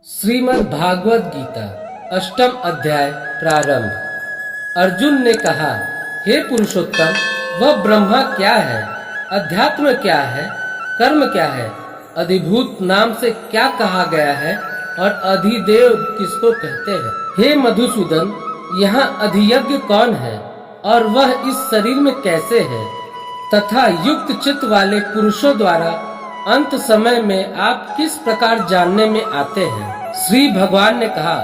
श्रीमद् भागवत गीता अष्टम अध्याय प्रारंभ। अर्जुन ने कहा, हे पुरुषोत्तम, वह ब्रह्मा क्या है, अध्यात्म क्या है, कर्म क्या है, अधिभूत नाम से क्या कहा गया है और अधिदेव किसको कहते हैं? हे मधुसूदन, यहाँ अधियज्ञ कौन है और वह इस शरीर में कैसे है, तथा युक्त चित्त वाले पुरुषों द्वारा अंत समय में आप किस प्रकार जानने में आते हैं? श्री भगवान ने कहा,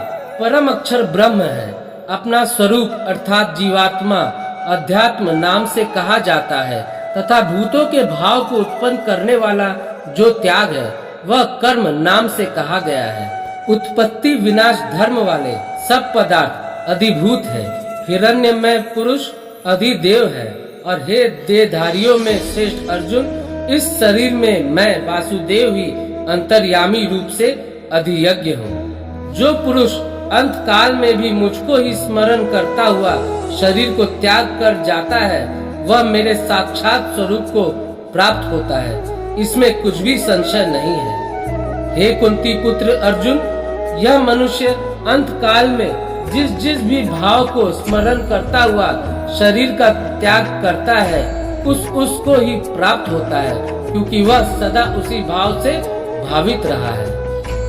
परम अक्षर ब्रह्म है। अपना स्वरूप अर्थात जीवात्मा अध्यात्म नाम से कहा जाता है तथा भूतों के भाव को उत्पन्न करने वाला जो त्याग है वह कर्म नाम से कहा गया है। उत्पत्ति विनाश धर्म वाले सब पदार्थ अधिभूत है। हिरण्यमय पुरुष अधिदेव है। और हे देहधारियों में श्रेष्ठ अर्जुन, इस शरीर में मैं वासुदेव ही अंतर्यामी रूप से अधियज्ञ हूँ। जो पुरुष अंत काल में भी मुझको ही स्मरण करता हुआ शरीर को त्याग कर जाता है वह मेरे साक्षात स्वरूप को प्राप्त होता है, इसमें कुछ भी संशय नहीं है। हे कुंती पुत्र अर्जुन, यह मनुष्य अंत काल में जिस जिस भी भाव को स्मरण करता हुआ शरीर का त्याग करता है उसको ही प्राप्त होता है, क्योंकि वह सदा उसी भाव से भावित रहा है।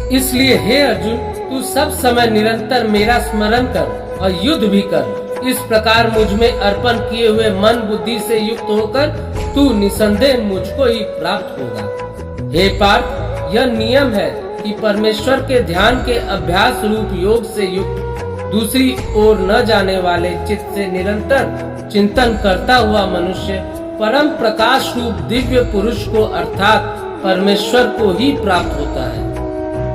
इसलिए हे अर्जुन, तू सब समय निरंतर मेरा स्मरण कर और युद्ध भी कर। इस प्रकार मुझ में अर्पण किए हुए मन बुद्धि से युक्त होकर तू निसंदेह मुझको ही प्राप्त होगा। हे पार्थ, यह नियम है कि परमेश्वर के ध्यान के अभ्यास रूप योग से युक्त दूसरी ओर न जाने वाले चित्त से निरंतर चिंतन करता हुआ मनुष्य परम प्रकाश रूप दिव्य पुरुष को अर्थात परमेश्वर को ही प्राप्त होता है।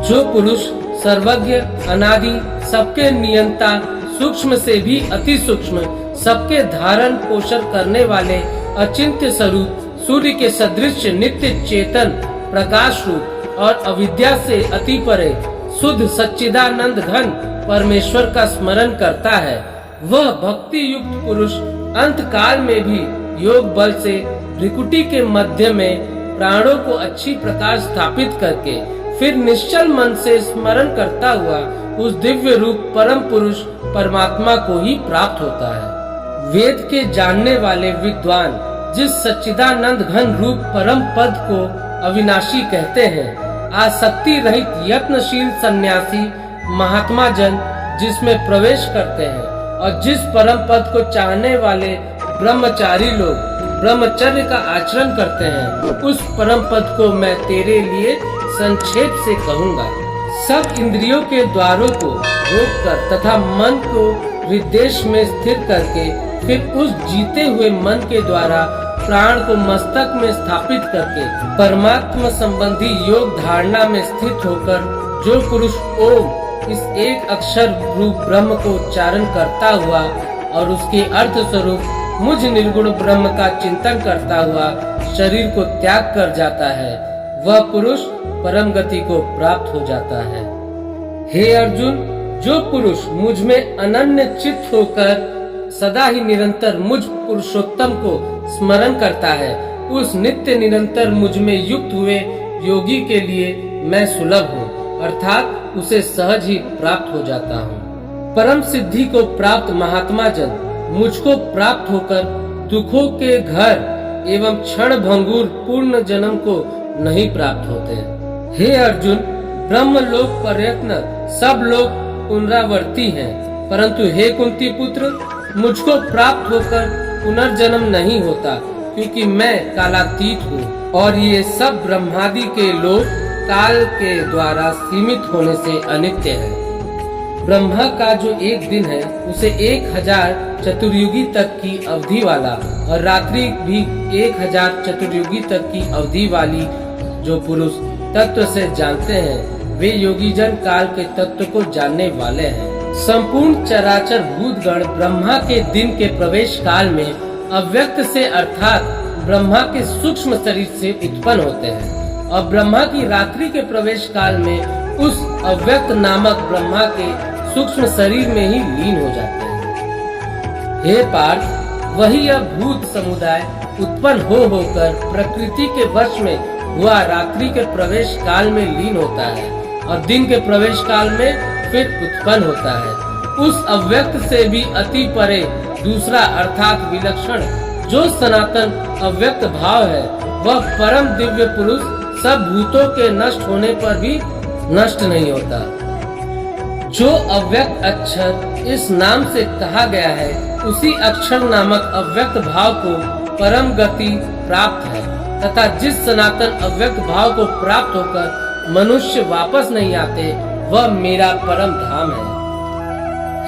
जो पुरुष सर्वज्ञ अनादि सबके नियंता सूक्ष्म से भी अति सूक्ष्म सबके धारण पोषण करने वाले अचिंत्य स्वरूप सूर्य के सदृश नित्य चेतन प्रकाश रूप और अविद्या से अति परे शुद्ध सच्चिदानंद घन परमेश्वर का स्मरण करता है, वह भक्ति युक्त पुरुष अंत काल में भी योग बल से भ्रिकुटी के मध्य में प्राणों को अच्छी प्रकार स्थापित करके फिर निश्चल मन से स्मरण करता हुआ उस दिव्य रूप परम पुरुष परमात्मा को ही प्राप्त होता है। वेद के जानने वाले विद्वान जिस सच्चिदानंद घन रूप परम पद को अविनाशी कहते हैं, आसक्ति रहित यत्नशील सन्यासी महात्मा जन जिसमें प्रवेश करते हैं और जिस परम पद को चाहने वाले ब्रह्मचारी लोग ब्रह्मचर्य का आचरण करते हैं, उस परम पद को मैं तेरे लिए संक्षेप से कहूँगा। सब इंद्रियों के द्वारों को रोककर तथा मन को हृदय में स्थिर करके फिर उस जीते हुए मन के द्वारा प्राण को मस्तक में स्थापित करके परमात्मा संबंधी योग धारणा में स्थित होकर जो पुरुष ओम इस एक अक्षर रूप ब्रह्म को उच्चारण करता हुआ और उसके अर्थ स्वरूप मुझ निर्गुण ब्रह्म का चिंतन करता हुआ शरीर को त्याग कर जाता है, वह पुरुष परम गति को प्राप्त हो जाता है। हे अर्जुन, जो पुरुष मुझ में अनन्य चित्त होकर सदा ही निरंतर मुझ पुरुषोत्तम को स्मरण करता है, उस नित्य निरंतर मुझ में युक्त हुए योगी के लिए मैं सुलभ हूँ, अर्थात उसे सहज ही प्राप्त हो जाता हूँ। परम सिद्धि को प्राप्त महात्मा जन मुझको प्राप्त होकर दुखों के घर एवं क्षण भंगुर पूर्ण जन्म को नहीं प्राप्त होते। हे अर्जुन, ब्रह्म लोक प्रयत्न सब लोग पुनरावर्ती हैं, परंतु हे कुंती पुत्र, मुझको प्राप्त होकर पुनर्जन्म नहीं होता, क्योंकि मैं कालातीत हूँ और ये सब ब्रह्मादि के लोग काल के द्वारा सीमित होने से अनित्य है। ब्रह्मा का जो एक दिन है उसे 1000 चतुर्युगी तक की अवधि वाला और रात्रि भी 1000 चतुर्युगी तक की अवधि वाली जो पुरुष तत्व से जानते हैं, वे योगी जन काल के तत्व को जानने वाले हैं। संपूर्ण चराचर भूतगण ब्रह्मा के दिन के प्रवेश काल में अव्यक्त से अर्थात ब्रह्मा के सूक्ष्म शरीर से उत्पन्न होते हैं और ब्रह्मा की रात्रि के प्रवेश काल में उस अव्यक्त नामक ब्रह्मा के सूक्ष्म शरीर में ही लीन हो जाते हैं। हे पार्थ, वही यह भूत समुदाय उत्पन्न होकर प्रकृति के वश में हुआ रात्रि के प्रवेश काल में लीन होता है और दिन के प्रवेश काल में फिर उत्पन्न होता है। उस अव्यक्त से भी अति परे दूसरा अर्थात विलक्षण जो सनातन अव्यक्त भाव है, वह परम दिव्य पुरुष सब भूतों के नष्ट होने पर भी नष्ट नहीं होता। जो अव्यक्त अक्षर इस नाम से कहा गया है, उसी अक्षर नामक अव्यक्त भाव को परम गति प्राप्त है तथा जिस सनातन अव्यक्त भाव को प्राप्त होकर मनुष्य वापस नहीं आते, वह मेरा परम धाम है।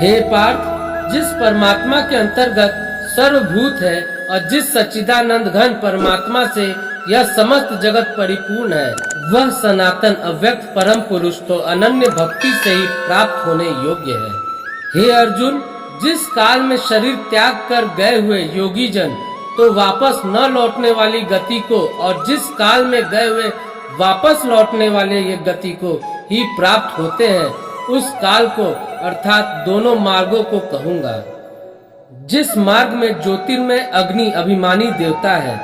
हे पार्थ, जिस परमात्मा के अंतर्गत सर्वभूत है और जिस सच्चिदानंद घन परमात्मा से यह समस्त जगत परिपूर्ण है, वह सनातन अव्यक्त परम पुरुष तो अनन्य भक्ति से ही प्राप्त होने योग्य है। हे अर्जुन, जिस काल में शरीर त्याग कर गए हुए योगी जन तो वापस न लौटने वाली गति को और जिस काल में गए हुए वापस लौटने वाले ये गति को ही प्राप्त होते हैं, उस काल को अर्थात दोनों मार्गों को कहूँगा। जिस मार्ग में ज्योतिर्मय अग्नि अभिमानी देवता है,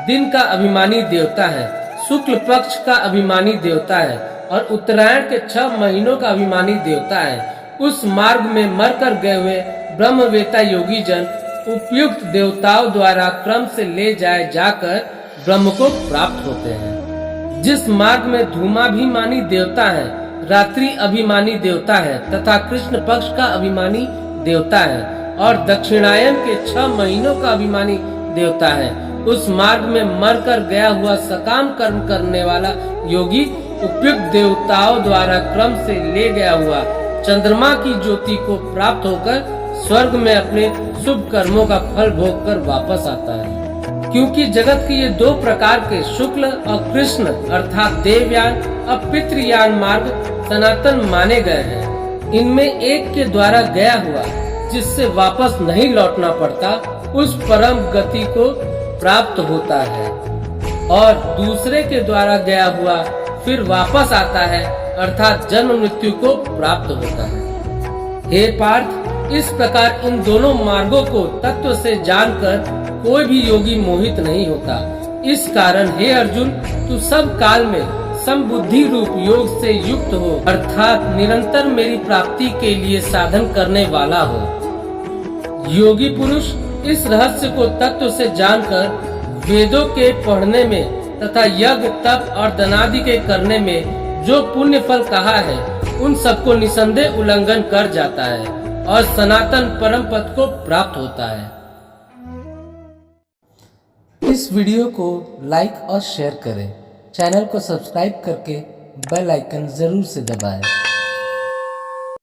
दिन का अभिमानी देवता है, शुक्ल पक्ष का अभिमानी देवता है और उत्तरायण के 6 महीनों का अभिमानी देवता है, उस मार्ग में मरकर गए हुए ब्रह्मवेता योगी जन उपयुक्त देवताओं द्वारा क्रम से ले जाए जाकर ब्रह्म को प्राप्त होते हैं। जिस मार्ग में धूमाभिमानी देवता है, रात्रि अभिमानी देवता है तथा कृष्ण पक्ष का अभिमानी देवता है और दक्षिणायन के 6 महीनों का अभिमानी देवता है, उस मार्ग में मरकर गया हुआ सकाम कर्म करने वाला योगी उपयुक्त देवताओं द्वारा क्रम से ले गया हुआ चंद्रमा की ज्योति को प्राप्त होकर स्वर्ग में अपने शुभ कर्मों का फल भोग कर वापस आता है। क्योंकि जगत के ये 2 प्रकार के शुक्ल और कृष्ण अर्थात देवयान और पितृयान मार्ग सनातन माने गए हैं। इनमें एक के द्वारा गया हुआ जिससे वापस नहीं लौटना पड़ता, उस परम गति को प्राप्त होता है और दूसरे के द्वारा गया हुआ फिर वापस आता है अर्थात जन्म मृत्यु को प्राप्त होता है। हे पार्थ, इस प्रकार इन दोनों मार्गों को तत्व से जानकर कोई भी योगी मोहित नहीं होता। इस कारण हे अर्जुन, तू सब काल में समबुद्धि रूप योग से युक्त हो अर्थात निरंतर मेरी प्राप्ति के लिए साधन करने वाला हो। योगी पुरुष इस रहस्य को तत्व से जानकर वेदों के पढ़ने में तथा यज्ञ तप और दानादि के करने में जो पुण्य फल कहा है, उन सबको निसंदेह उल्लंघन कर जाता है और सनातन परम पद को प्राप्त होता है। इस वीडियो को लाइक और शेयर करें। चैनल को सब्सक्राइब करके बेल आइकन जरूर से दबाएं।